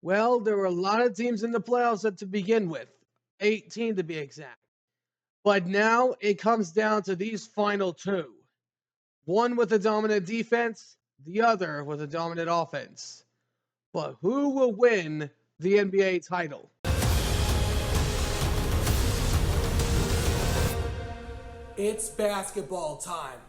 Well, there were a lot of teams in the playoffs to begin with, 18 to be exact. But now it comes down to these final two, one with a dominant defense, the other with a dominant offense. But who will win the NBA title? It's basketball time.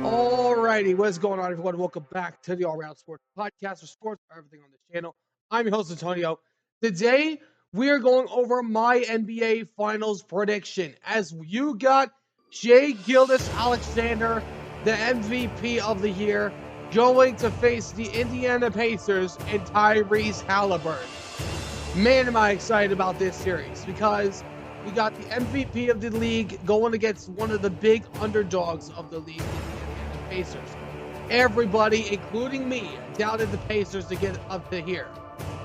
Alrighty, what's going on, everyone? Welcome back to the All Round Sports Podcast for sports for everything on the channel. I'm your host, Antonio. Today, we are going over my NBA Finals prediction as you got Shai Gilgeous-Alexander, the MVP of the year, going to face the Indiana Pacers and Tyrese Halliburton. Man, am I excited about this series because we got the MVP of the league going against one of the big underdogs of the league, the Pacers. Everybody, including me, doubted the Pacers to get up to here.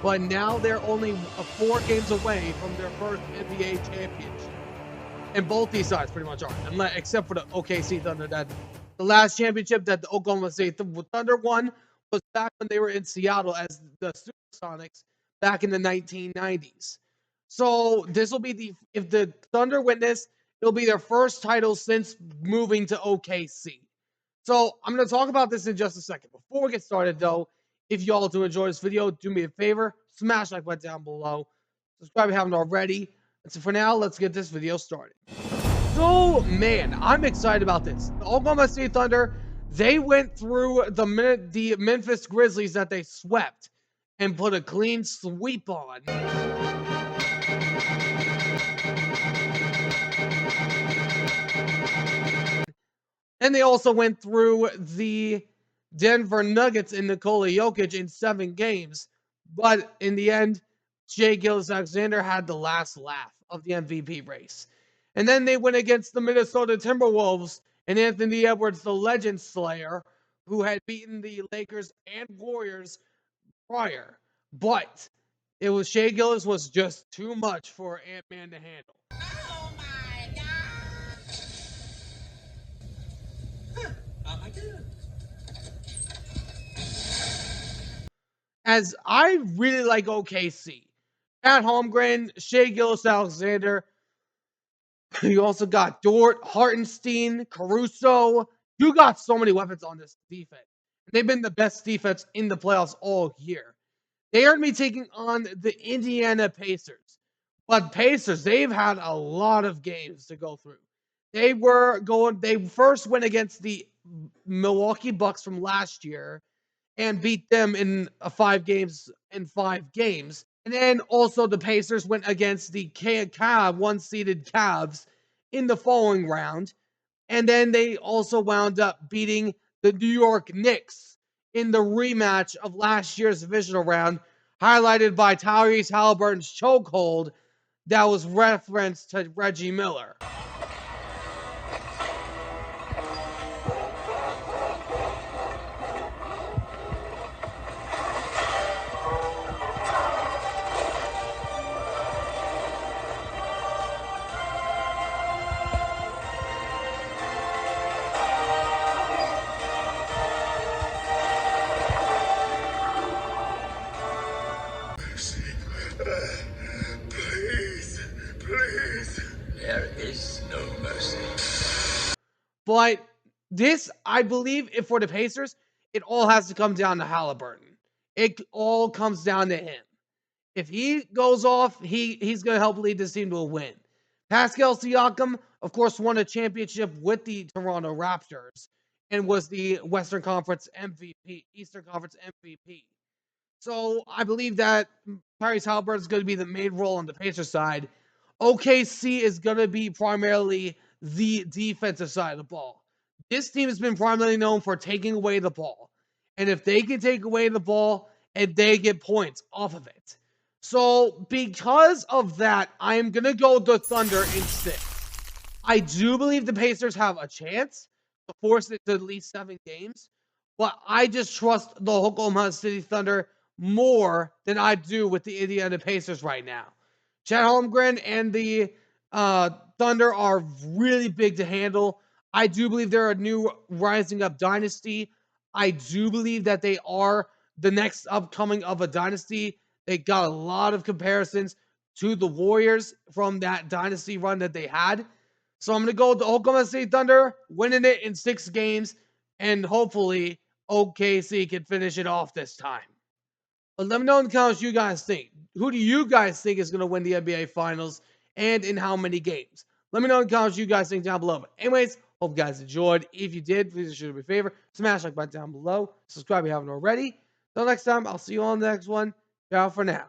But now they're only 4 games away from their first NBA championship. And both these sides pretty much are, except for the OKC Thunder. That the last championship that the Oklahoma State Thunder won was back when they were in Seattle as the Supersonics back in the 1990s. So this will be if the Thunder win this, it'll be their first title since moving to OKC. So I'm going to talk about this in just a second. Before we get started, though, if y'all do enjoy this video, do me a favor, smash like button down below. Subscribe if you haven't already. And so for now, let's get this video started. So, man, I'm excited about this. The Oklahoma State Thunder, they went through the Memphis Grizzlies that they swept and put a clean sweep on. And they also went through the Denver Nuggets in Nikola Jokic in 7 games. But in the end, Shai Gilgeous-Alexander had the last laugh of the MVP race. And then they went against the Minnesota Timberwolves and Anthony Edwards, the legend slayer, who had beaten the Lakers and Warriors prior. But it was Shai Gilgeous was just too much for Ant-Man to handle. Oh my God! I did. As I really like OKC. At Holmgren, Shai Gilgeous-Alexander. You also got Dort, Hartenstein, Caruso. You got so many weapons on this defense. They've been the best defense in the playoffs all year. They are going to be taking on the Indiana Pacers. But Pacers, they've had a lot of games to go through. They first went against the Milwaukee Bucks from last year and beat them in 5 games. And then also the Pacers went against the one-seeded Cavs in the following round. And then they also wound up beating the New York Knicks in the rematch of last year's divisional round, highlighted by Tyrese Halliburton's chokehold that was referenced to Reggie Miller. Please. There is no mercy. But this, I believe, if for the Pacers, it all has to come down to Halliburton. It all comes down to him. If he goes off, he's going to help lead this team to a win. Pascal Siakam, of course, won a championship with the Toronto Raptors and was the Western Conference MVP, Eastern Conference MVP. So I believe that Tyrese Halliburton is going to be the main role on the Pacers side. OKC is going to be primarily the defensive side of the ball. This team has been primarily known for taking away the ball. And if they can take away the ball and they get points off of it. So because of that, I am going to go the Thunder in 6. I do believe the Pacers have a chance to force it to at least 7 games. But I just trust the Oklahoma City Thunder more than I do with the Indiana Pacers right now. Chet Holmgren and the Thunder are really big to handle. I do believe they're a new rising up dynasty. I do believe that they are the next upcoming of a dynasty. They got a lot of comparisons to the Warriors from that dynasty run that they had. So I'm going to go with the Oklahoma City Thunder, winning it in 6 games, and hopefully OKC can finish it off this time. But let me know in the comments what you guys think. Who do you guys think is going to win the NBA Finals and in how many games? Let me know in the comments what you guys think down below. But anyways, hope you guys enjoyed. If you did, please do me a favor. Smash like button down below. Subscribe if you haven't already. Until next time, I'll see you on the next one. Ciao for now.